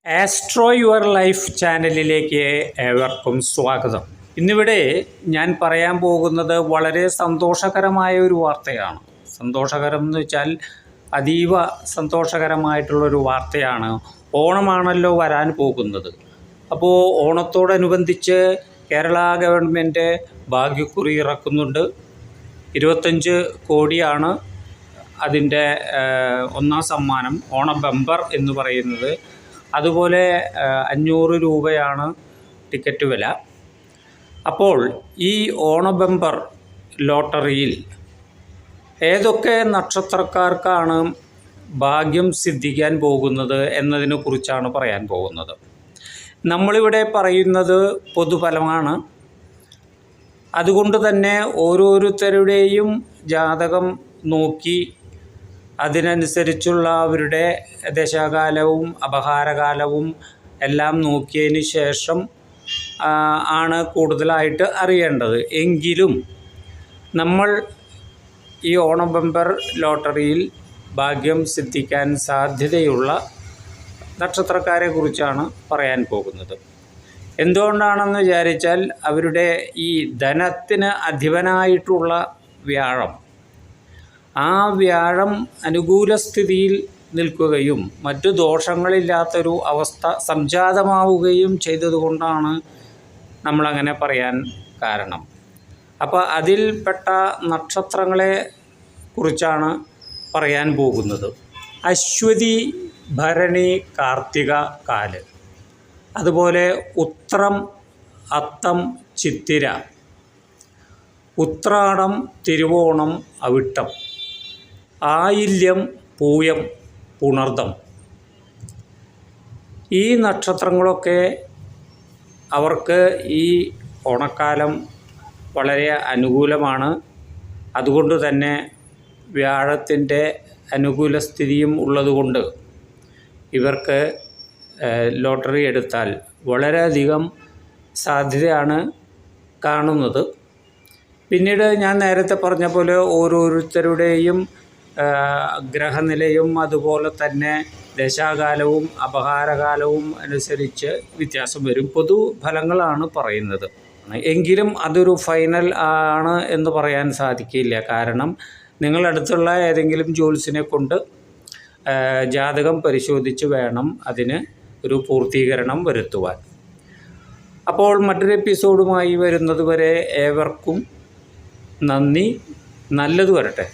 Astro your life ചാനലിലേക്ക് ഏവർക്കും സ്വാഗതം. ഇന്നിവിടെ ഞാൻ പറയാൻ പോകുന്നത് വളരെ സന്തോഷകരമായ ഒരു വാർത്തയാണ്. സന്തോഷകരം എന്ന് വെച്ചാൽ അതീവ സന്തോഷകരമായിട്ടുള്ളൊരു വാർത്തയാണ്. ഓണമാണല്ലോ വരാൻ പോകുന്നത്. അപ്പോൾ ഓണത്തോടനുബന്ധിച്ച് കേരള ഗവൺമെൻറ് ഭാഗ്യക്കുറി ഇറക്കുന്നുണ്ട്. 25 കോടിയാണ് അതിൻ്റെ ഒന്നാം സമ്മാനം, ഓണ ബമ്പർ എന്ന് പറയുന്നത്. അതുപോലെ 500 രൂപയാണ് ടിക്കറ്റ് വില. അപ്പോൾ ഈ ഓണ ബമ്പർ ലോട്ടറിയിൽ ഏതൊക്കെ നക്ഷത്രക്കാർക്കാണ് ഭാഗ്യം സിദ്ധിക്കാൻ പോകുന്നത് എന്നതിനെ കുറിച്ചാണ് പറയാൻ പോകുന്നത്. നമ്മളിവിടെ പറയുന്നത് പൊതുഫലമാണ്. അതുകൊണ്ട് തന്നെ ഓരോരുത്തരുടെയും ജാതകം നോക്കി അതിനനുസരിച്ചുള്ള അവരുടെ ദശാകാലവും അപഹാരകാലവും എല്ലാം നോക്കിയതിന് ശേഷം ആണ് കൂടുതലായിട്ട് അറിയേണ്ടത്. എങ്കിലും നമ്മൾ ഈ ഓണം ബമ്പർ ലോട്ടറിയിൽ ഭാഗ്യം സിദ്ധിക്കാൻ സാധ്യതയുള്ള നക്ഷത്രക്കാരെ കുറിച്ചാണ് പറയാൻ പോകുന്നത്. എന്തുകൊണ്ടാണെന്ന് വിചാരിച്ചാൽ അവരുടെ ഈ ധനത്തിന് അധിപനായിട്ടുള്ള വ്യാഴം, ആ വ്യാഴം അനുകൂല സ്ഥിതിയിൽ നിൽക്കുകയും മറ്റു ദോഷങ്ങളില്ലാത്തൊരു അവസ്ഥ സംജാതമാവുകയും ചെയ്തതുകൊണ്ടാണ് നമ്മളങ്ങനെ പറയാൻ കാരണം. അപ്പോൾ അതിൽപ്പെട്ട നക്ഷത്രങ്ങളെ കുറിച്ചാണ് പറയാൻ പോകുന്നത്. അശ്വതി, ഭരണി, കാർത്തിക, കാല്, അതുപോലെ ഉത്രം, അത്തം, ചിത്തിര, ഉത്രാടം, തിരുവോണം, അവിട്ടം, ആയില്യം, പൂയം, പുണർദം. ഈ നക്ഷത്രങ്ങളൊക്കെ അവർക്ക് ഈ ഓണക്കാലം വളരെ അനുകൂലമാണ്. അതുകൊണ്ട് തന്നെ വ്യാഴത്തിൻ്റെ അനുകൂല സ്ഥിതിയും ഉള്ളതുകൊണ്ട് ഇവർക്ക് ലോട്ടറി എടുത്താൽ വളരെയധികം സാധ്യതയാണ് കാണുന്നത്. പിന്നീട് ഞാൻ നേരത്തെ പറഞ്ഞ പോലെ ഓരോരുത്തരുടെയും ഗ്രഹനിലയും അതുപോലെ തന്നെ ദശാകാലവും അപഹാരകാലവും അനുസരിച്ച് വ്യത്യാസം വരും. പൊതുഫലങ്ങളാണ് പറയുന്നത്. എങ്കിലും അതൊരു ഫൈനൽ ആണ് എന്ന് പറയാൻ സാധിക്കില്ല. കാരണം നിങ്ങളടുത്തുള്ള ഏതെങ്കിലും ജ്യോത്സ്യനെ കൊണ്ട് ജാതകം പരിശോധിച്ച് വേണം അതിന് ഒരു പൂർത്തീകരണം വരുത്തുവാൻ. അപ്പോൾ മറ്റൊരു എപ്പിസോഡുമായി വരുന്നത് വരെ ഏവർക്കും നന്ദി. നല്ലത് വരട്ടെ.